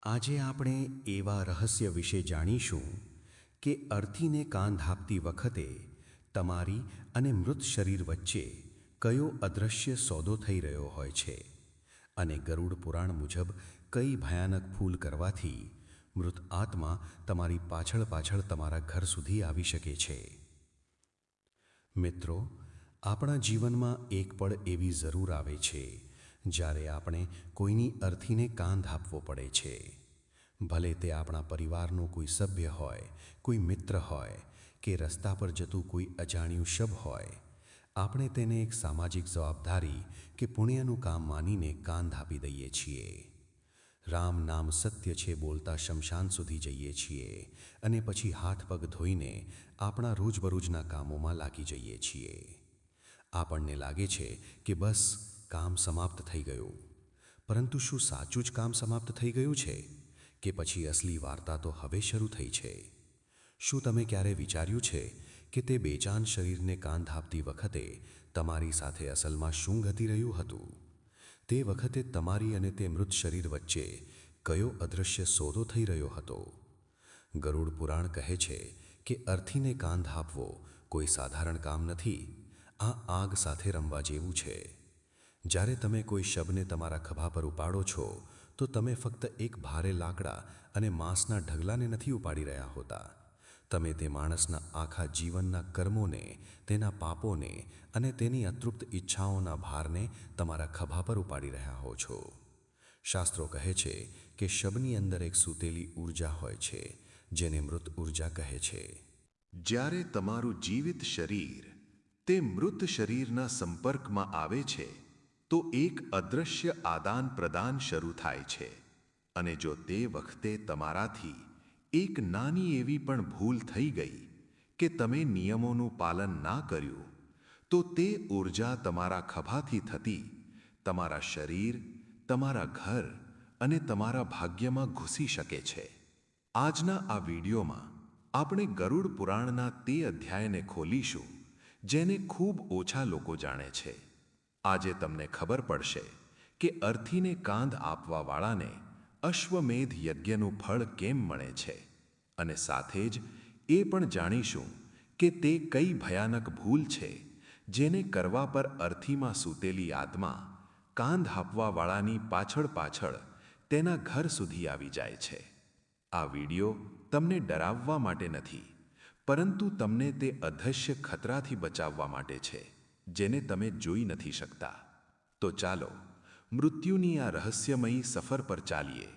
આજે આપણે એવા રહસ્ય વિશે જાણીશું કે અર્થીને કાન ધાપતી વખતે તમારી અને મૃત શરીર વચ્ચે કયો અદૃશ્ય સોદો થઈ રહ્યો હોય છે અને ગરુડ પુરાણ મુજબ કઈ ભયાનક ભૂલ કરવાથી મૃત આત્મા તમારી પાછળ પાછળ તમારા ઘર સુધી આવી શકે છે. મિત્રો, આપણા જીવનમાં એક પળ એવી જરૂર આવે છે જ્યારે આપણે કોઈની અર્થીને કાન ધાપવો પડે છે. ભલે તે આપણા પરિવારનો કોઈ સભ્ય હોય, કોઈ મિત્ર હોય કે રસ્તા પર જતું કોઈ અજાણ્યું શબ હોય, આપણે તેને એક સામાજિક જવાબદારી કે પુણ્યનું કામ માનીને કાન ધાપી દઈએ છીએ. રામ નામ સત્ય છે બોલતા શમશાન સુધી જઈએ છીએ અને પછી હાથ પગ ધોઈને આપણા રોજબરોજના કામોમાં લાગી જઈએ છીએ. આપણને લાગે છે કે બસ કામ સમાપ્ત થઈ ગયું. પરંતુ શું સાચું જ કામ સમાપ્ત થઈ ગયું છે કે પછી અસલી વાર્તા તો હવે શરૂ થઈ છે? શું તમે ક્યારે વિચાર્યું છે કે તે બેજાન શરીરને કાન ધાપતી વખતે તમારી સાથે અસલમાં શું ઘટી રહ્યું હતું? તે વખતે તમારી અને તે મૃત શરીર વચ્ચે કયો અદૃશ્ય સોદો થઈ રહ્યો હતો? ગરુડ પુરાણ કહે છે કે અર્થીને કાન ધાપવો કોઈ સાધારણ કામ નથી. આ આગ સાથે રમવા જેવું છે. જ્યારે તમે કોઈ શબને તમારા ખભા પર ઉપાડો છો તો તમે ફક્ત એક ભારે લાકડા અને માંસના ઢગલાને નથી ઉપાડી રહ્યા હોતા. તમે તે માણસના આખા જીવનના કર્મોને, તેના પાપોને અને તેની અતૃપ્ત ઈચ્છાઓના ભારને તમારા ખભા પર ઉપાડી રહ્યા હો છો. શાસ્ત્રો કહે છે કે શબની અંદર એક સૂતેલી ઊર્જા હોય છે જેને મૃત ઊર્જા કહે છે. જ્યારે તમારું જીવિત શરીર તે મૃત શરીરના સંપર્કમાં આવે છે તો એક અદૃશ્ય આદાન પ્રદાન શરૂ થાય છે. અને જો તે વખતે તમારાથી એક નાની એવી પણ ભૂલ થઈ ગઈ કે તમે નિયમોનું પાલન ના કર્યું, તો તે ઊર્જા તમારા ખભાથી થતી તમારા શરીર, તમારા ઘર અને તમારા ભાગ્યમાં ઘૂસી શકે છે. આજના આ વિડીયોમાં આપણે ગરુડ પુરાણના તે અધ્યાયને ખોલીશું જેને ખૂબ ઓછા લોકો જાણે છે. આજે તમને ખબર પડશે કે અર્થીને કાંધ આપવાવાળાને અશ્વમેધ યજ્ઞનું ફળ કેમ મળે છે અને સાથે જ એ પણ જાણીશું કે તે કઈ ભયાનક ભૂલ છે જેને કરવા પર અર્થીમાં સૂતેલી આત્મા કાંધ આપવાવાળાની પાછળ પાછળ તેના ઘર સુધી આવી જાય છે. આ વિડીયો તમને ડરાવવા માટે નથી, પરંતુ તમને તે અદૃશ્ય ખતરાથી બચાવવા માટે છે જેને તમે જોઈ નથી શકતા. તો ચાલો મૃત્યુની આ રહસ્યમયી સફર પર ચાલીએ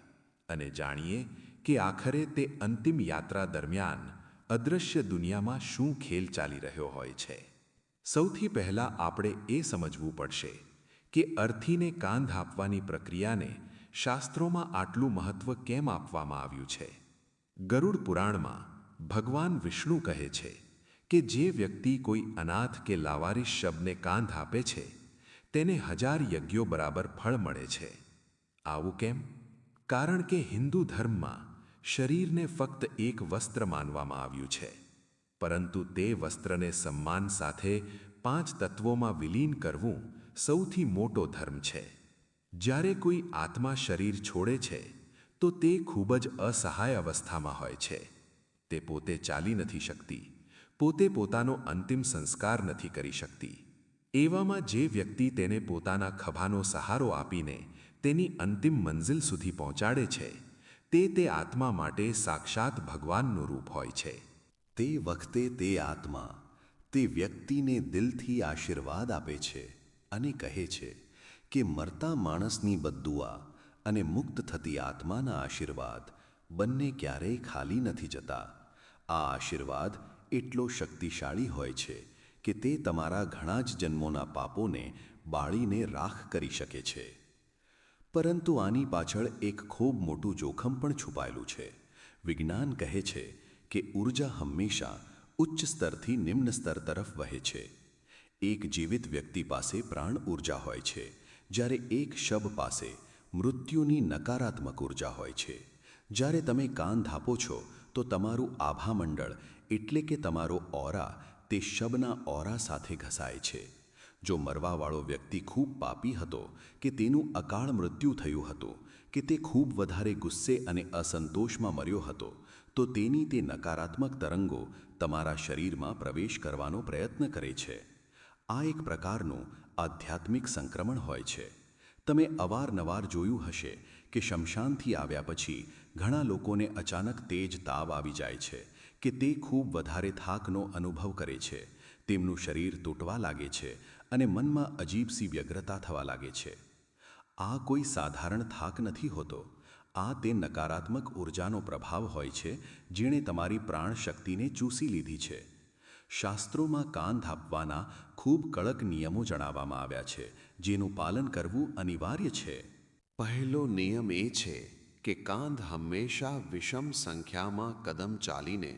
અને જાણીએ કે આખરે તે અંતિમ યાત્રા દરમિયાન અદૃશ્ય દુનિયામાં શું ખેલ ચાલી રહ્યો હોય છે. સૌથી પહેલાં આપણે એ સમજવું પડશે કે અર્થીને કાંધ આપવાની પ્રક્રિયાને શાસ્ત્રોમાં આટલું મહત્ત્વ કેમ આપવામાં આવ્યું છે. ગરુડ પુરાણમાં ભગવાન વિષ્ણુ કહે છે કે જે વ્યક્તિ કોઈ અનાથ કે લાવારીસ શબને કાંધ આપે છે તેને 1000 યજ્ઞો બરાબર ફળ મળે છે. આવું કેમ? કારણ કે હિન્દુ ધર્મમાં શરીરને ફક્ત એક વસ્ત્ર માનવામાં આવ્યું છે, પરંતુ તે વસ્ત્રને સન્માન સાથે 5 તત્વોમાં વિલીન કરવું સૌથી મોટો ધર્મ છે. જ્યારે કોઈ આત્મા શરીર છોડે છે તો તે ખૂબ જ અસહાય અવસ્થામાં હોય છે. તે પોતે ચાલી નથી શકતી, પોતે પોતાનો અંતિમ સંસ્કાર નથી કરી શકતી. એવામાં જે વ્યક્તિ તેને પોતાના ખભાનો સહારો આપીને તેની અંતિમ મંઝિલ સુધી પહોંચાડે છે તે આત્મા માટે સાક્ષાત ભગવાનનું રૂપ હોય છે. તે વખતે તે આત્મા તે વ્યક્તિને દિલથી આશીર્વાદ આપે છે અને કહે છે કે મરતા માણસની બદ્દુઆ અને મુક્ત થતી આત્માના આશીર્વાદ બંને ક્યારેય ખાલી નથી જતા. આ આશીર્વાદ એટલો શક્તિશાળી હોય છે કે તે તમારા ઘણા જ જન્મોના પાપોને બાળીને રાખ કરી શકે છે. પરંતુ આની પાછળ એક ખૂબ મોટું જોખમ પણ છુપાયેલું છે. વિજ્ઞાન કહે છે કે ઊર્જા હંમેશા ઉચ્ચ સ્તરથી નિમ્ન સ્તર તરફ વહે છે. એક જીવિત વ્યક્તિ પાસે પ્રાણ ઊર્જા હોય છે, જ્યારે એક શબ પાસે મૃત્યુની નકારાત્મક ઊર્જા હોય છે. જ્યારે તમે કાન ધાપો છો તો તમારું આભામંડળ એટલે કે તમારો ઓરા તે શબના ઓરા સાથે ઘસાય છે. જો મરવાવાળો વ્યક્તિ ખૂબ પાપી હતો કે તેનું અકાળ મૃત્યુ થયું હતું કે તે ખૂબ વધારે ગુસ્સે અને અસંતોષમાં મર્યો હતો તો તેની તે નકારાત્મક તરંગો તમારા શરીરમાં પ્રવેશ કરવાનો પ્રયત્ન કરે છે. આ એક પ્રકારનું આધ્યાત્મિક સંક્રમણ હોય છે. તમે અવારનવાર જોયું હશે કે શમશાનથી આવ્યા પછી ઘણા લોકોને અચાનક તેજ તાવ આવી જાય છે કે તે ખૂબ વધારે થાકનો અનુભવ કરે છે. તેમનું શરીર તૂટવા લાગે છે અને મનમાં અજીબસી વ્યગ્રતા થવા લાગે છે. આ કોઈ સાધારણ થાક નથી હોતો. આ તે નકારાત્મક ઊર્જાનો પ્રભાવ હોય છે જેણે તમારી પ્રાણશક્તિને ચૂસી લીધી છે. શાસ્ત્રોમાં કાન થાપવાના ખૂબ કડક નિયમો જણાવવામાં આવ્યા છે, જેનું પાલન કરવું અનિવાર્ય છે. પહેલો નિયમ એ છે કે કાંધ હંમેશા વિષમ સંખ્યામાં કદમ ચાલીને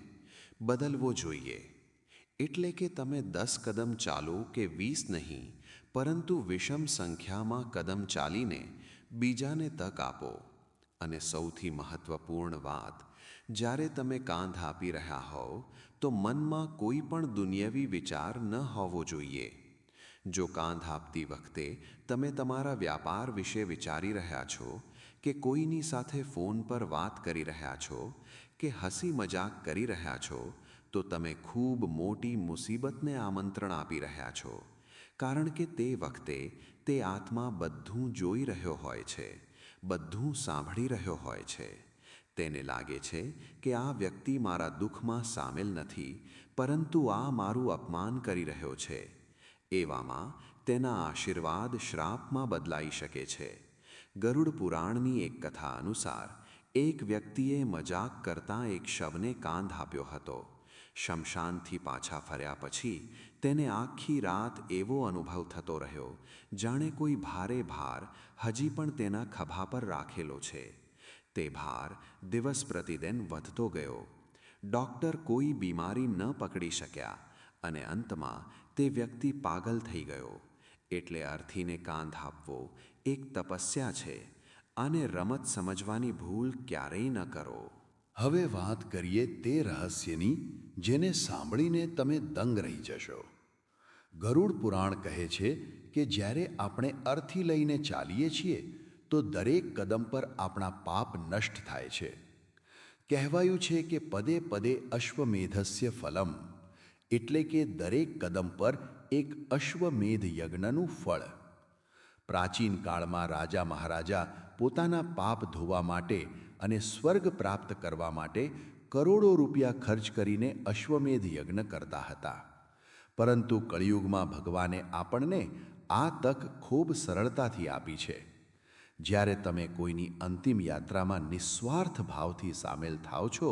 બદલવો જોઈએ. એટલે કે તમે 10 કદમ ચાલો કે 20 નહીં, પરંતુ વિષમ સંખ્યામાં કદમ ચાલીને બીજાને તક આપો. અને સૌથી મહત્વપૂર્ણ વાત, જ્યારે તમે કાંધ આપી રહ્યા હોવ તો મનમાં કોઈ પણ દુનિયાવી વિચાર ન હોવો જોઈએ. જો કાંધ આપતી વખતે તમે તમારા વ્યાપાર વિશે વિચારી રહ્યા છો કે કોઈની સાથે ફોન પર વાત કરી રહ્યા છો કે હસી મજાક કરી રહ્યા છો તો તમે ખૂબ મોટી મુસીબતને આમંત્રણ આપી રહ્યા છો. કારણ કે તે વખતે તે આત્મા બધું જોઈ રહ્યો હોય છે, બધું સાંભળી રહ્યો હોય છે. તેને લાગે છે કે આ વ્યક્તિ મારા દુઃખમાં સામેલ નથી, પરંતુ આ મારું અપમાન કરી રહ્યો છે. એવામાં તેના આશીર્વાદ શ્રાપમાં બદલાઈ શકે છે. ગરુડ પુરાણની એક કથા અનુસાર એક વ્યક્તિએ મજાક કરતાં એક શવને કાંધ આપ્યો હતો. શમશાનથી પાછા ફર્યા પછી તેને આખી રાત એવો અનુભવ થતો રહ્યો જાણે કોઈ ભારે ભાર હજી પણ તેના ખભા પર રાખેલો છે. તે ભાર દિવસ પ્રતિદિન વધતો ગયો. ડૉક્ટર કોઈ બીમારી ન પકડી શક્યા અને અંતમાં તે વ્યક્તિ પાગલ થઈ ગયો. એટલે અર્થીને કાંધ આપવો એક તપસ્યા છે. આને રમત સમજવાની ભૂલ ક્યારેય ન કરો. હવે વાત કરીએ તે રહસ્યની જેને સાંભળીને તમે દંગ રહી જશો. ગરુડ પુરાણ કહે છે કે જ્યારે આપણે અર્થી લઈને ચાલીએ છીએ તો દરેક કદમ પર આપણા પાપ નષ્ટ થાય છે. કહેવાયું છે કે પદે પદે અશ્વમેધસ્ય ફલમ, એટલે કે દરેક કદમ પર એક અશ્વમેધ યજ્ઞનું ફળ. પ્રાચીન કાળમાં રાજા મહારાજા પોતાના પાપ ધોવા માટે અને સ્વર્ગ પ્રાપ્ત કરવા માટે કરોડો રૂપિયા ખર્ચ કરીને અશ્વમેધ યજ્ઞ કરતા હતા. પરંતુ કળિયુગમાં ભગવાને આપણને આ તક ખૂબ સરળતાથી આપી છે. જ્યારે તમે કોઈની અંતિમ યાત્રામાં નિસ્વાર્થ ભાવથી સામેલ થાઓ છો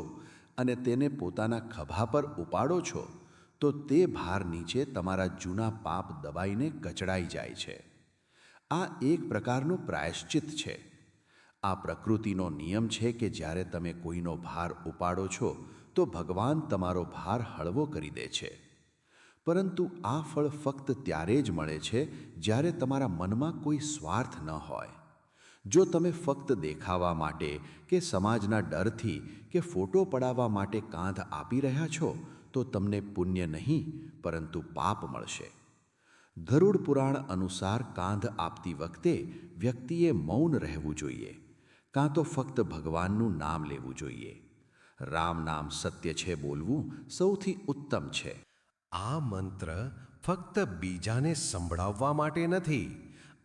અને તેને પોતાના ખભા પર ઉપાડો છો તો તે ભાર નીચે તમારા જૂના પાપ દબાઈને કચડાઈ જાય છે. આ એક પ્રકારનો પ્રાયશ્ચિત છે. આ પ્રકૃતિનો નિયમ છે કે જ્યારે તમે કોઈનો ભાર ઉપાડો છો તો ભગવાન તમારો ભાર હળવો કરી દે છે. પરંતુ આ ફળ ફક્ત ત્યારે જ મળે છે જ્યારે તમારા મનમાં કોઈ સ્વાર્થ ન હોય. જો તમે ફક્ત દેખાવા માટે કે સમાજના ડરથી કે ફોટો પડાવવા માટે કાંધ આપી રહ્યા છો તો તમને પુણ્ય નહીં પરંતુ પાપ મળશે. ગરુડ પુરાણ અનુસાર કાંધ આપતી વખતે વ્યક્તિએ મૌન રહેવું જોઈએ, કાં તો ફક્ત ભગવાનનું નામ લેવું જોઈએ. રામ નામ સત્ય છે બોલવું સૌથી ઉત્તમ છે. આ મંત્ર ફક્ત બીજાને સંભળાવવા માટે નથી.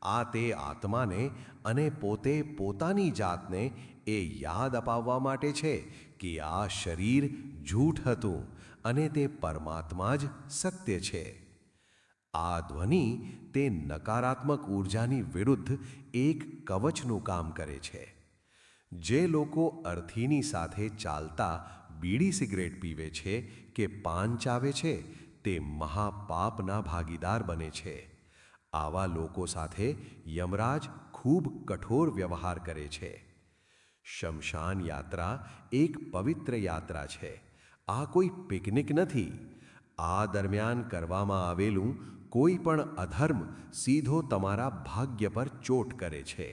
આ તે આત્માને અને પોતે પોતાની જાતને એ યાદ અપાવવા માટે છે કે આ શરીર જૂઠ હતું અને તે પરમાત્મા જ સત્ય છે. આ ધ્વનિ તે નકારાત્મક ઊર્જાની વિરુદ્ધ એક કવચનું કામ કરે છે. જે લોકો અર્થીની સાથે ચાલતા બીડી સિગરેટ પીવે છે કે પાન ચાવે છે તે મહાપાપના ભાગીદાર બને છે. આવા લોકો સાથે યમરાજ ખૂબ કઠોર વ્યવહાર કરે છે. શમશાન યાત્રા એક પવિત્ર યાત્રા છે. આ કોઈ પિકનિક નથી. આ દરમિયાન કરવામાં આવેલું કોઈ પણ અધર્મ સીધો તમારા ભાગ્ય પર ચોટ કરે છે.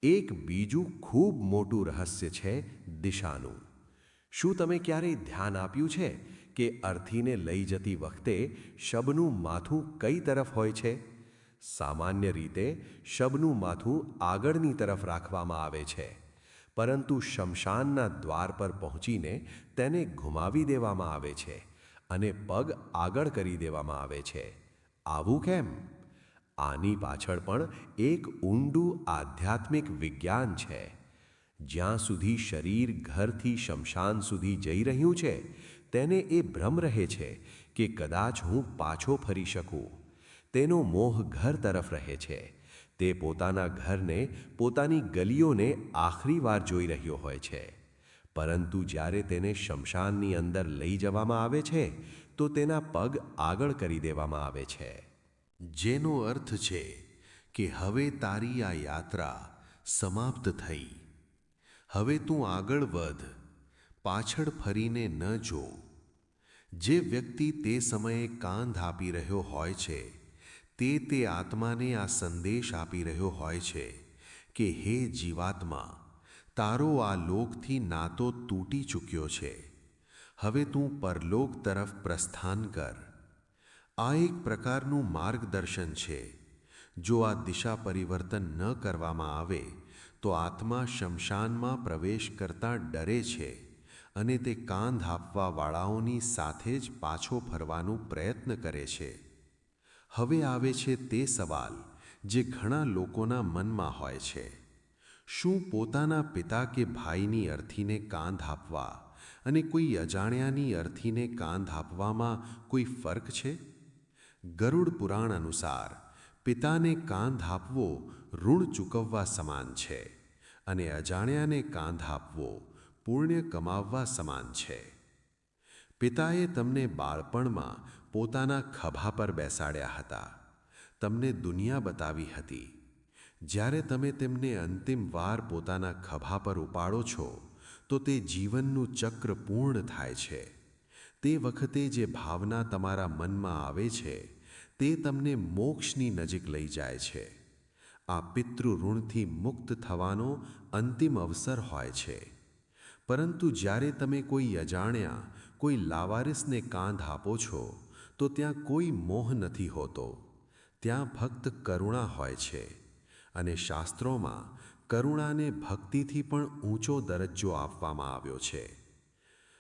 એક બીજું ખૂબ મોટું રહસ્ય છે દિશાનું. શું તમે ક્યારેય ધ્યાન આપ્યું છે કે અર્થીને લઈ જતી વખતે શબનું માથું કઈ તરફ હોય છે? સામાન્ય રીતે શબનું માથું આગળની તરફ રાખવામાં આવે છે, પરંતુ શમશાનના દ્વાર પર પહોંચીને તેને ઘુમાવી દેવામાં આવે છે અને પગ આગળ કરી દેવામાં આવે છે. આવું કેમ? આની પાછળ પણ એક ઊંડું આધ્યાત્મિક વિજ્ઞાન છે. જ્યાં સુધી શરીર ઘરથી શમશાન સુધી જઈ રહ્યું છે, તેને એ ભ્રમ રહે છે કે કદાચ હું પાછો ફરી શકું. તેનો મોહ ઘર તરફ રહે છે. તે પોતાના ઘરને, પોતાની ગલીઓને આખરી વાર જોઈ રહ્યો હોય છે. પરંતુ જ્યારે તેને શમશાનની અંદર લઈ જવામાં આવે છે, તો તેના પગ આગળ કરી દેવામાં આવે છે, જેનો અર્થ છે કે હવે તારી આ યાત્રા સમાપ્ત થઈ. હવે તું આગળ વધ, પાછળ ફરીને ન જો. જે વ્યક્તિ તે સમયે કાંધ આપી રહ્યો હોય છે, તે આત્માને આ સંદેશ આપી રહ્યો હોય છે કે હે જીવાત્મા, તારો આ લોકથી નાતો તૂટી ચૂક્યો છે. હવે તું પરલોક તરફ પ્રસ્થાન કર. આ એક પ્રકારનું માર્ગદર્શન છે. જો આ દિશા પરિવર્તન ન કરવામાં આવે તો આત્મા શમશાનમાં પ્રવેશ કરતાં ડરે છે અને તે કાંધ આપવાવાળાઓની સાથે જ પાછો ફરવાનો પ્રયત્ન કરે છે. હવે આવે છે તે સવાલ જે ઘણા લોકોના મનમાં હોય છે: શું પોતાના પિતા કે ભાઈની અર્થીને કાંધ આપવા અને કોઈ અજાણ્યાની અર્થીને કાંધ આપવામાં કોઈ ફર્ક છે? ગરુડ પુરાણ અનુસાર પિતાને કાંધ આપવો ઋણ ચૂકવવા સમાન છે અને અજાણ્યાને કાંધ આપવો પુણ્ય કમાવવા સમાન છે. પિતાએ તમને બાળપણમાં પોતાના ખભા પર બેસાડ્યા હતા, તમને દુનિયા બતાવી હતી. જ્યારે તમે તેમને અંતિમ વાર પોતાના ખભા પર ઉપાડો છો, તો તે જીવનનું ચક્ર પૂર્ણ થાય છે. તે વખતે જે ભાવના તમારા મનમાં આવે છે, તે તમને મોક્ષની નજીક લઈ જાય છે. આ પિતૃ ઋણથી મુક્ત થવાનો અંતિમ અવસર હોય છે. પરંતુ જ્યારે તમે કોઈ અજાણ્યા, કોઈ લાવારિસને કાંધ આપો છો, તો ત્યાં કોઈ મોહ નથી હોતો. ત્યાં ફક્ત કરુણા હોય છે. અને શાસ્ત્રોમાં કરુણાને ભક્તિથી પણ ઊંચો દરજ્જો આપવામાં આવ્યો છે.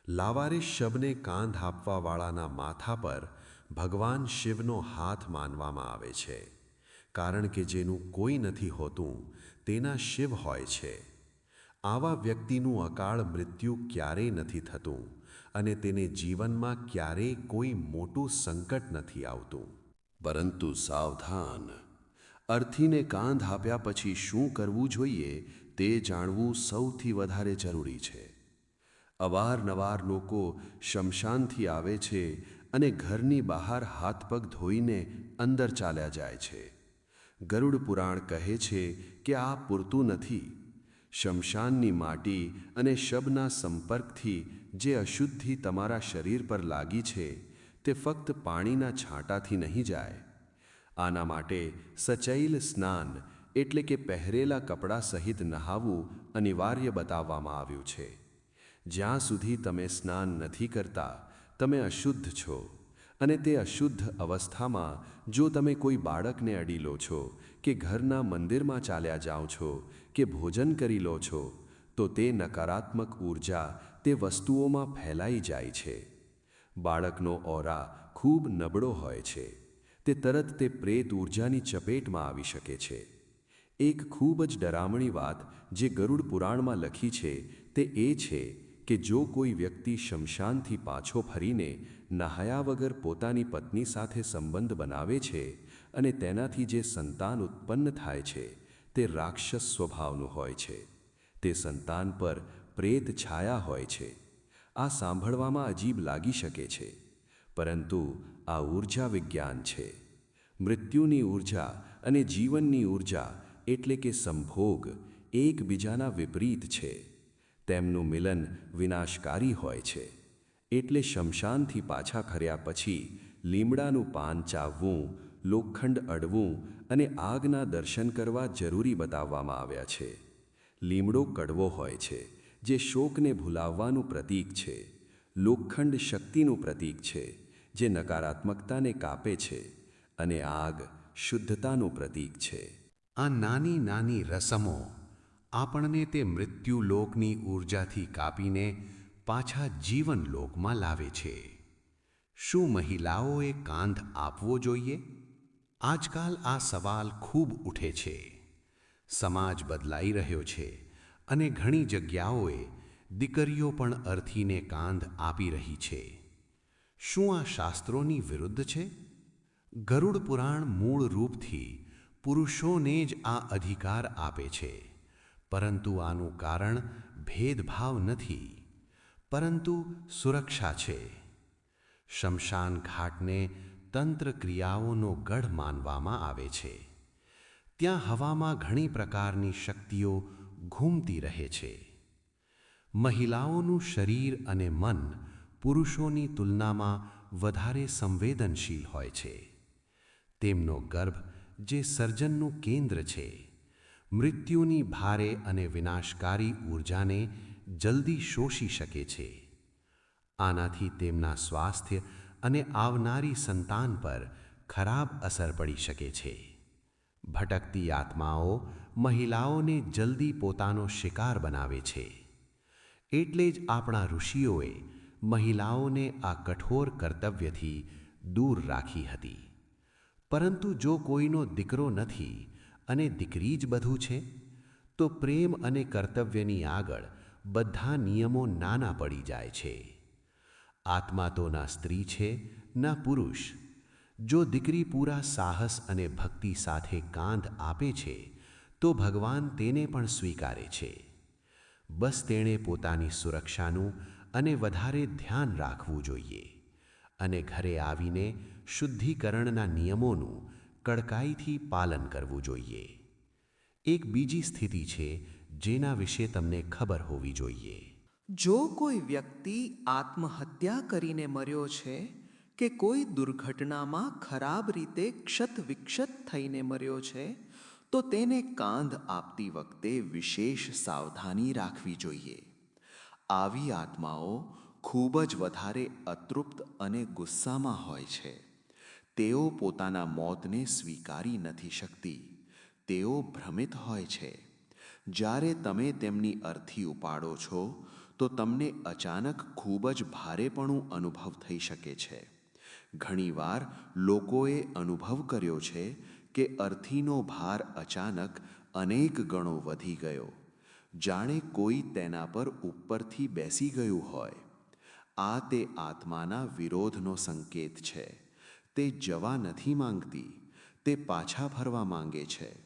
લાવારિસ શબને કાંધ આપવાવાળાના માથા પર ભગવાન શિવનો હાથ માનવામાં આવે છે, કારણ કે જેનું કોઈ નથી હોતું તેના શિવ હોય છે. આવા વ્યક્તિનું અકાળ મૃત્યુ ક્યારેય નથી થતું અને તેને જીવનમાં ક્યારેય કોઈ મોટું સંકટ નથી આવતું. પરંતુ સાવધાન! અર્થીને કાંધ આપ્યા પછી શું કરવું જોઈએ તે જાણવું સૌથી વધારે જરૂરી છે. અવારનવાર લોકો શમશાનથી આવે છે અને ઘરની બહાર હાથ પગ ધોઈને અંદર ચાલ્યા જાય છે. ગરુડ પુરાણ કહે છે કે આ પૂરતું નથી. શમશાનની માટી અને શબના સંપર્કથી જે અશુદ્ધિ તમારા શરીર પર લાગી છે, તે ફક્ત પાણીના છાંટાથી નહીં જાય. આના માટે સચૈલ સ્નાન એટલે કે પહેરેલા કપડાં સહિત નહાવું અનિવાર્ય બતાવવામાં આવ્યું છે. જ્યાં સુધી તમે સ્નાન નથી કરતા, તમે અશુદ્ધ છો. અને તે અશુદ્ધ અવસ્થામાં જો તમે કોઈ બાળકને અડી લો છો કે ઘરના મંદિરમાં ચાલ્યા જાઓ છો કે ભોજન કરી લો છો, તો તે નકારાત્મક ઊર્જા તે વસ્તુઓમાં ફેલાઈ જાય છે. બાળકનો ઓરા ખૂબ નબળો હોય છે. તે તરત તે પ્રેત ઊર્જાની ચપેટમાં આવી શકે છે. એક ખૂબ જ ડરામણી વાત જે ગરુડ પુરાણમાં લખી છે તે એ છે કે જો કોઈ વ્યક્તિ શમશાનથી પાછો ફરીને નહાયા વગર પોતાની પત્ની સાથે સંબંધ બનાવે છે અને તેનાથી જે સંતાન ઉત્પન્ન થાય છે તે રાક્ષસ સ્વભાવનું હોય છે. તે સંતાન પર પ્રેત છાયા હોય છે. આ સાંભળવામાં અજીબ લાગી શકે છે, પરંતુ આ ઊર્જા વિજ્ઞાન છે. મૃત્યુની ઊર્જા અને જીવનની ઊર્જા એટલે કે સંભોગ એકબીજાના વિપરીત છે. તેમનું મિલન વિનાશકારી હોય છે. એટલે શમશાનથી પાછા ફર્યા પછી લીમડાનું પાન ચાવવું, લોખંડ અડવું અને આગના દર્શન કરવા જરૂરી બતાવવામાં આવ્યા છે. લીમડો કડવો હોય છે, જે શોકને ભૂલાવવાનું પ્રતીક છે. લોખંડ શક્તિનું પ્રતીક છે, જે નકારાત્મકતાને કાપે છે. અને આગ શુદ્ધતાનું પ્રતીક છે. આ નાની નાની રસમો આપણને તે મૃત્યુલોકની ઊર્જાથી કાપીને પાછા જીવનલોકમાં લાવે છે. શું મહિલાઓએ કાંધ આપવો જોઈએ? આજકાલ આ સવાલ ખૂબ ઉઠે છે. સમાજ બદલાઈ રહ્યો છે અને ઘણી જગ્યાઓએ દીકરીઓ પણ અર્થીને કાંધ આપી રહી છે. શું આ શાસ્ત્રોની વિરુદ્ધ છે? ગરુડ પુરાણ મૂળ રૂપથી પુરુષોને જ આ અધિકાર આપે છે, પરંતુ આનું કારણ ભેદભાવ નથી, પરંતુ સુરક્ષા છે. શમશાન ઘાટને તંત્ર ક્રિયાઓનો ગઢ માનવામાં આવે છે. ત્યાં હવામાં ઘણી પ્રકારની શક્તિઓ ઘૂમતી રહે છે. મહિલાઓનું શરીર અને મન પુરુષોની તુલનામાં વધારે સંવેદનશીલ હોય છે. તેમનો ગર્ભ, જે સર્જનનું કેન્દ્ર છે, મૃત્યુની ભારે અને વિનાશકારી ઊર્જાને જલ્દી શોષી શકે છે. આનાથી તેમના સ્વાસ્થ્ય અને આવનારી સંતાન પર ખરાબ અસર પડી શકે છે. ભટકતી આત્માઓ મહિલાઓને જલ્દી પોતાનો શિકાર બનાવે છે. એટલે જ આપણા ઋષિઓએ મહિલાઓને આ કઠોર કર્તવ્યથી દૂર રાખી હતી. પરંતુ જો કોઈનો દીકરો નથી અને દીકરી જ બધું છે, તો પ્રેમ અને કર્તવ્યની આગળ બધા નિયમો નાના પડી જાય છે. આત્મા તો ના સ્ત્રી છે, ના પુરુષ. જો દીકરી પૂરા સાહસ અને ભક્તિ સાથે કાંધ આપે છે, તો ભગવાન તેને પણ સ્વીકારે છે. બસ તેણે પોતાની સુરક્ષાનું અને વધારે ધ્યાન રાખવું જોઈએ અને ઘરે આવીને શુદ્ધિકરણના નિયમોનું કડકાઈથી પાલન કરવું જોઈએ. એક બીજી સ્થિતિ છે જેના વિશે તમને ખબર હોવી જોઈએ. જો કોઈ વ્યક્તિ આત્મહત્યા કરીને મર્યો છે કે કોઈ દુર્ઘટનામાં ખરાબ રીતે ક્ષત-વિક્ષત થઈને મર્યો છે, તો તેને કાંધ આપતી વખતે વિશેષ સાવધાની રાખવી જોઈએ. આવી આત્માઓ ખૂબ જ વધારે અતૃપ્ત અને ગુસ્સામાં હોય છે. તેઓ પોતાના મોતને સ્વીકારી નથી શકતી. તેઓ ભ્રમિત હોય છે. જ્યારે તમે તેમની અર્થી ઉપાડો છો, તો તમને અચાનક ખૂબ જ ભારેપણું અનુભવ થઈ શકે છે. ઘણીવાર લોકોએ અનુભવ કર્યો છે કે અર્થીનો ભાર અચાનક અનેક ગણો વધી ગયો, જાણે કોઈ તેના પર ઉપરથી બેસી ગયું હોય. આ તે આત્માના વિરોધનો સંકેત છે. તે જવા નથી માંગતી, તે પાછા ફરવા માંગે છે.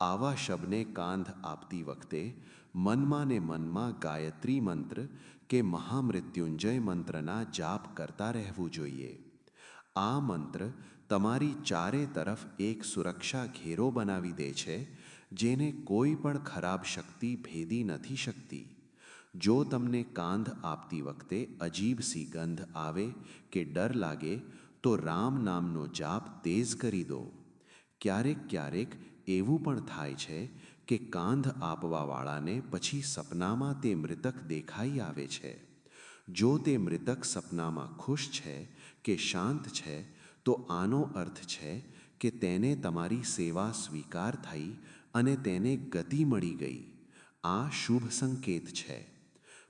આવા શબને કાંધ આપતી વખતે મનમાં ને મનમાં ગાયત્રી મંત્ર કે મહામૃત્યુંજય મંત્રના જાપ કરતા રહેવું જોઈએ. આ મંત્ર તમારી ચારે તરફ એક સુરક્ષા ઘેરો બનાવી દે છે, જેને કોઈ પણ ખરાબ શક્તિ ભેદી નથી શકતી. જો તમને કાંધ આપતી વખતે અજીબ સી ગંધ આવે કે ડર લાગે, તો રામ નામનો જાપ તેજ કરી દો. ક્યારેક ક્યારેક એવું પણ થાય છે કે કાંધ આપવાવાળાને પછી સપનામાં તે મૃતક દેખાઈ આવે છે. જો તે મૃતક સપનામાં ખુશ છે કે શાંત છે, તો આનો અર્થ છે કે તેને તમારી સેવા સ્વીકાર થઈ અને તેને ગતિ મળી ગઈ. આ શુભ સંકેત છે.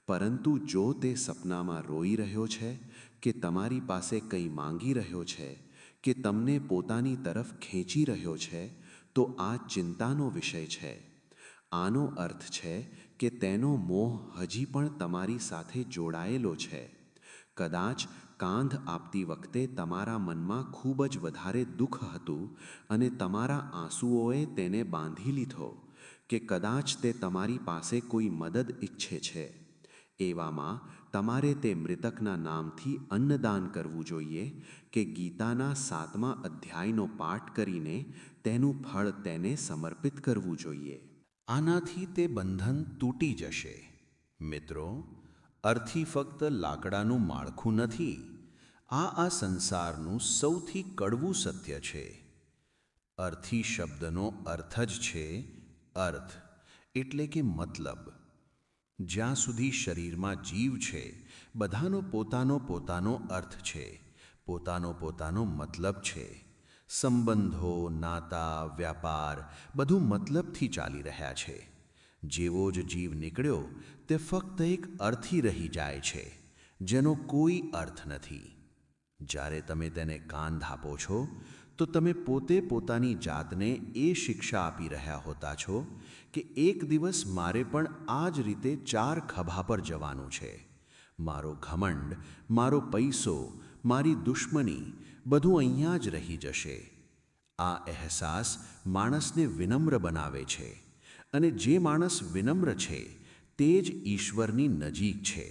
પરંતુ જો તે સપનામાં રોઈ રહ્યો છે કે તમારી પાસે કંઈ માંગી રહ્યો છે કે તમને પોતાની તરફ ખેંચી રહ્યો છે, તો આ ચિંતાનો વિષય છે. આનો અર્થ છે કે તેનો મોહ હજી પણ તમારી સાથે જોડાયેલો છે. કદાચ કાંધ આપતી વખતે તમારા મનમાં ખૂબ જ વધારે દુઃખ હતું અને તમારા આંસુઓએ તેને બાંધી લીધો, કે કદાચ તે તમારી પાસે કોઈ મદદ ઈચ્છે છે. એવામાં તમારે તે મૃતકના નામથી અન્નદાન કરવું જોઈએ કે ગીતાના 7મા અધ્યાયનો પાઠ કરીને તેનું ફળ તેને સમર્પિત કરવું જોઈએ. આનાથી તે બંધન તૂટી જશે. મિત્રો, અર્થી ફક્ત લાકડાનું માળખું નથી. આ સંસારનું સૌથી કડવું સત્ય છે. અર્થી શબ્દનો અર્થ જ છે અર્થ, એટલે કે મતલબ. જ્યાં સુધી શરીરમાં જીવ છે, બધાનો પોતાનો પોતાનો અર્થ છે, પોતાનો પોતાનો મતલબ છે. સંબંધો, નાતા, વ્યાપાર બધું મતલબથી ચાલી રહ્યા છે. જેવો જ જીવ નીકળ્યો તે ફક્ત એક અર્થી રહી જાય છે, જેનો કોઈ અર્થ નથી. જ્યારે તમે તેને કાંધ આપો છો તો તમે પોતે પોતાની જાતને એ શિક્ષા આપી રહ્યા હોતા છો કે એક દિવસ મારે પણ આ જ રીતે 4 ખભા પર જવાનું છે. મારો ઘમંડ, મારો પૈસો, મારી દુશ્મની બધું અહીંયા જ રહી જશે. આ અહેસાસ માણસને વિનમ્ર બનાવે છે, અને જે માણસ વિનમ્ર છે તે જ ઈશ્વરની નજીક છે.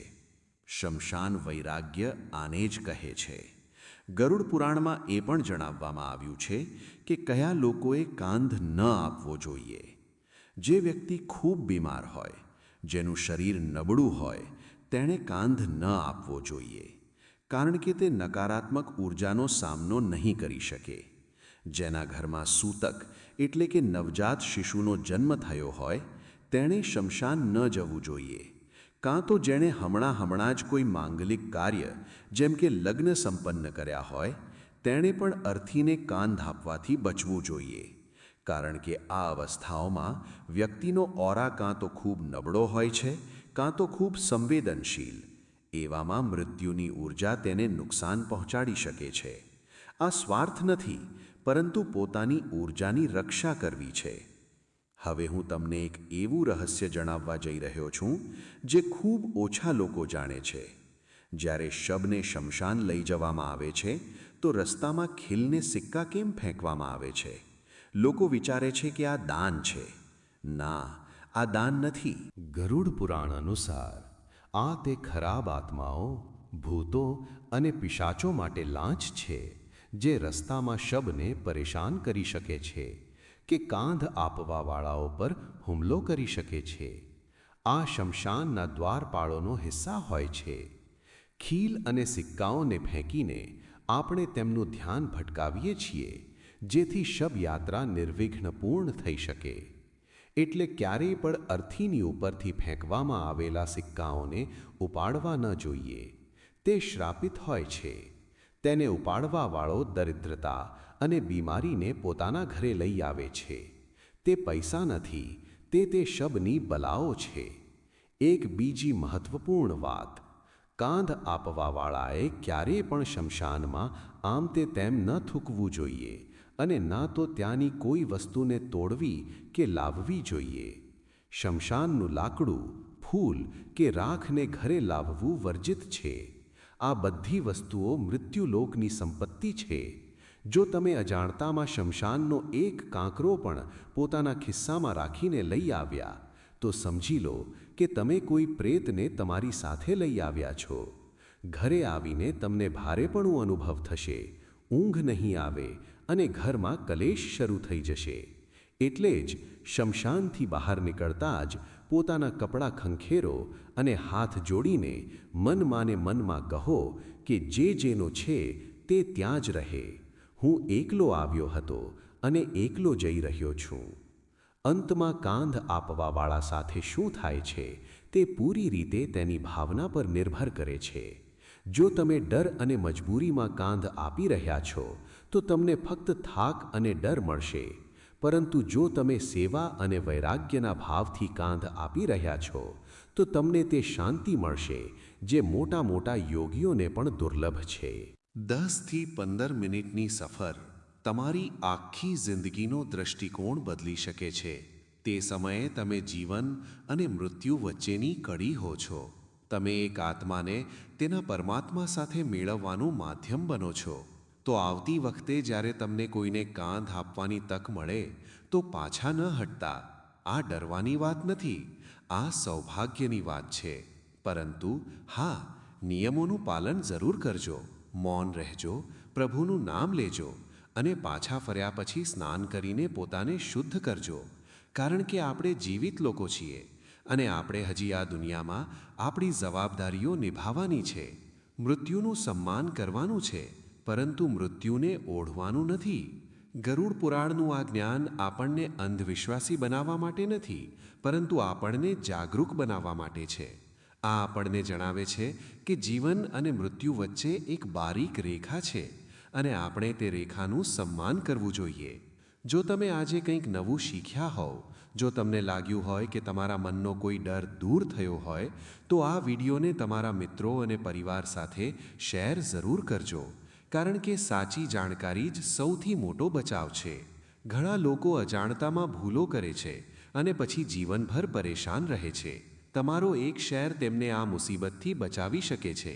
શમશાન વૈરાગ્ય આને જ કહે છે. ગરુડ પુરાણમાં એ પણ જણાવવામાં આવ્યું છે કે કયા લોકોએ કાંધ ન આપવો જોઈએ. જે વ્યક્તિ ખૂબ બીમાર હોય, જેનું શરીર નબળું હોય, તેણે કાંધ ન આપવો જોઈએ, કારણ કે તે નકારાત્મક ઊર્જાનો સામનો નહીં કરી શકે. જેના ઘરમાં સૂતક એટલે કે નવજાત શિશુનો જન્મ થયો હોય, તેણે શમશાન ન જવું જોઈએ. કાં તો જેણે હમણાં જ કોઈ માંગલિક કાર્ય જેમ કે લગ્ન સંપન્ન કર્યા હોય, તેણે પણ અર્થીને કાંધ આપવાથી બચવું જોઈએ, કારણ કે આ અવસ્થાઓમાં વ્યક્તિનો ઓરા કાં તો ખૂબ નબળો હોય છે, કાં તો ખૂબ સંવેદનશીલ. એવામાં મૃત્યુની ઊર્જા તેને નુકસાન પહોંચાડી શકે છે. આ સ્વાર્થ નથી, પરંતુ પોતાની ઊર્જાની રક્ષા કરવી છે. હવે હું તમને એક એવું રહસ્ય જણાવવા જઈ રહ્યો છું જે ખૂબ ઓછા લોકો જાણે છે. જ્યારે શબને શમશાન લઈ જવામાં આવે છે તો રસ્તામાં ખીલને સિક્કા કેમ ફેંકવામાં આવે છે? લોકો વિચારે છે કે આ દાન છે. ના, આ દાન નથી. ગરુડ પુરાણ અનુસાર આ તે ખરાબ આત્માઓ, ભૂતો અને પિશાચો માટે લાંચ છે, જે રસ્તામાં શબને પરેશાન કરી શકે છે કે કાંધ આપવાવાળાઓ પર હુમલો કરી શકે છે. આ શમશાનના દ્વારપાળોનો હિસ્સા હોય છે. ખીલ અને સિક્કાઓને ફેંકીને આપણે તેમનું ધ્યાન ભટકાવીએ છીએ, જેથી શબયાત્રા નિર્વિઘ્ન પૂર્ણ થઈ શકે. એટલે ક્યારેય પણ અર્થીની ઉપરથી ફેંકવામાં આવેલા સિક્કાઓને ઉપાડવા ન જોઈએ. તે શ્રાપિત હોય છે. તેને ઉપાડવાવાળો દરિદ્રતા અને બીમારીને પોતાના ઘરે લઈ આવે છે. તે પૈસા નથી, તે શબની બલાઓ છે. એક બીજી મહત્વપૂર્ણ વાત, કાંધ આપવાવાળાએ ક્યારેય પણ શમશાનમાં આમ તેમ ન થૂકવું જોઈએ અને ના તો ત્યાંની કોઈ વસ્તુને તોડવી કે લાવવી જોઈએ. શમશાનનું લાકડું, ફૂલ કે રાખને ઘરે લાવવું વર્જિત છે. આ બધી વસ્તુઓ મૃત્યુલોકની સંપત્તિ છે. જો તમે અજાણતામાં શમશાનનો એક કાંકરો પણ પોતાના ખિસ્સામાં રાખીને લઈ આવ્યા, તો સમજી લો કે તમે કોઈ પ્રેતને તમારી સાથે લઈ આવ્યા છો. ઘરે આવીને તમને ભારેપણું અનુભવ થશે, ઊંઘ નહીં આવે અને ઘરમાં કલેશ શરૂ થઈ જશે. એટલે જ શમશાનથી બહાર નીકળતા જ પોતાના કપડાં ખંખેરો અને હાથ જોડીને મનમાં ને મનમાં કહો કે જેનો છે તે ત્યાં જ રહે. હું એકલો આવ્યો હતો અને એકલો જઈ રહ્યો છું. અંતમાં કાંધ આપવાવાળા સાથે શું થાય છે તે પૂરી રીતે તેની ભાવના પર નિર્ભર કરે છે. જો તમે ડર અને મજબૂરીમાં કાંધ આપી રહ્યા છો તો તમને ફક્ત થાક અને ડર મળશે, પરંતુ જો તમે સેવા અને વૈરાગ્યના ભાવથી કાંધ આપી રહ્યા છો તો તમને તે શાંતિ મળશે જે મોટા મોટા યોગીઓને પણ દુર્લભ છે. 10 થી 15 મિનિટની સફર તમારી આખી જિંદગીનો દૃષ્ટિકોણ બદલી શકે છે. તે સમયે તમે જીવન અને મૃત્યુ વચ્ચેની કડી હો છો. તમે એક આત્માને તેના પરમાત્મા સાથે મેળવવાનું માધ્યમ બનો છો. તો આવતી વખતે જ્યારે તમને કોઈને કાંધ આપવાની તક મળે તો પાછા ન હટતા. આ ડરવાની વાત નથી, આ સૌભાગ્યની વાત છે. પરંતુ હા, નિયમોનું પાલન જરૂર કરજો, મૌન રહેજો, પ્રભુનું નામ લેજો અને પાછા ફર્યા પછી સ્નાન કરીને પોતાને શુદ્ધ કરજો. કારણ કે આપણે જીવિત લોકો છીએ અને આપણે હજી આ દુનિયામાં આપણી જવાબદારીઓ નિભાવવાની છે. મૃત્યુનું સન્માન કરવાનું છે, પરંતુ મૃત્યુને ઓઢવાનું નથી. ગરુડ પુરાણનું આ જ્ઞાન આપણને અંધવિશ્વાસી બનાવવા માટે નથી, પરંતુ આપણને જાગૃત બનાવવા માટે છે. આ આપણને જણાવે છે કે જીવન અને મૃત્યુ વચ્ચે એક બારીક રેખા છે અને આપણે તે રેખાનું સન્માન કરવું જોઈએ. જો તમે આજે કંઈક નવું શીખ્યા હોવ, જો તમને લાગ્યું હોય કે તમારા મનનો કોઈ ડર દૂર થયો હોય, તો આ વિડીયોને તમારા મિત્રો અને પરિવાર સાથે શેર જરૂર કરજો, કારણ કે સાચી જાણકારી જ સૌથી મોટો બચાવ છે. ઘણા લોકો અજાણતામાં ભૂલો કરે છે અને પછી જીવનભર પરેશાન રહે છે. તમારો એક શેર તેમને આ મુસીબતથી બચાવી શકે છે.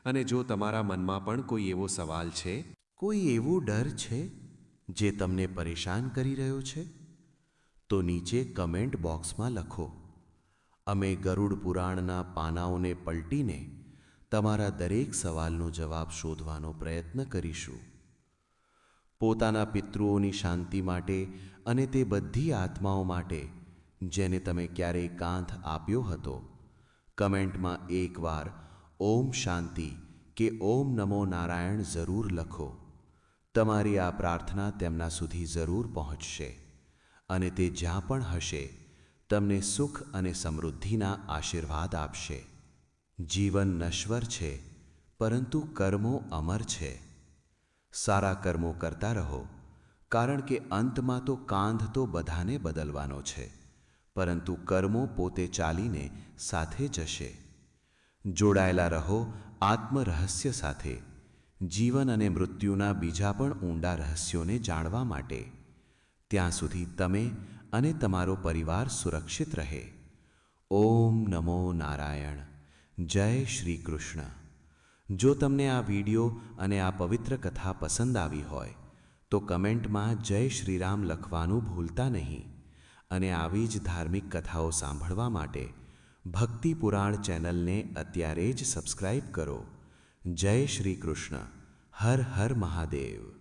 અને જો તમારા મનમાં પણ કોઈ એવો સવાલ છે, કોઈ એવો ડર છે જે તમને પરેશાન કરી રહ્યો છે, તો નીચે કમેન્ટ બોક્સમાં લખો. અમે ગરુડ પુરાણના પાનાઓને પલટીને તમારા દરેક સવાલનો જવાબ શોધવાનો પ્રયત્ન કરીશું. પોતાના પિતૃઓની શાંતિ માટે અને તે બધી આત્માઓ માટે જેને તમે ક્યારેય કાંધ આપ્યો હતો, કમેન્ટમાં એકવાર ઓમ શાંતિ કે ઓમ નમો નારાયણ જરૂર લખો. તમારી આ પ્રાર્થના તેમના સુધી જરૂર પહોંચશે અને તે જ્યાં પણ હશે તમને સુખ અને સમૃદ્ધિના આશીર્વાદ આપશે. જીવન નશ્વર છે, પરંતુ કર્મો અમર છે. સારા કર્મો કરતા રહો, કારણ કે અંતમાં તો કાંધ તો બધાને બદલવાનો છે, પરંતુ કર્મો પોતે ચાલીને સાથે જશે. જોડાયેલા રહો આત્મરહસ્ય સાથે, જીવન અને મૃત્યુના બીજા પણ ઊંડા રહસ્યોને જાણવા માટે. ત્યાં સુધી તમે અને તમારો પરિવાર સુરક્ષિત રહે. ઓમ નમો નારાયણ. જય શ્રી કૃષ્ણ. જો તમને આ વિડીયો અને આ પવિત્ર કથા પસંદ આવી હોય તો કમેન્ટમાં જય શ્રીરામ લખવાનું ભૂલતા નહીં. અને આવી જ ધાર્મિક કથાઓ સાંભળવા માટે ભક્તિ પુરાણ ચેનલને અત્યારે જ સબસ્ક્રાઇબ કરો. જય શ્રી કૃષ્ણ. હર હર મહાદેવ.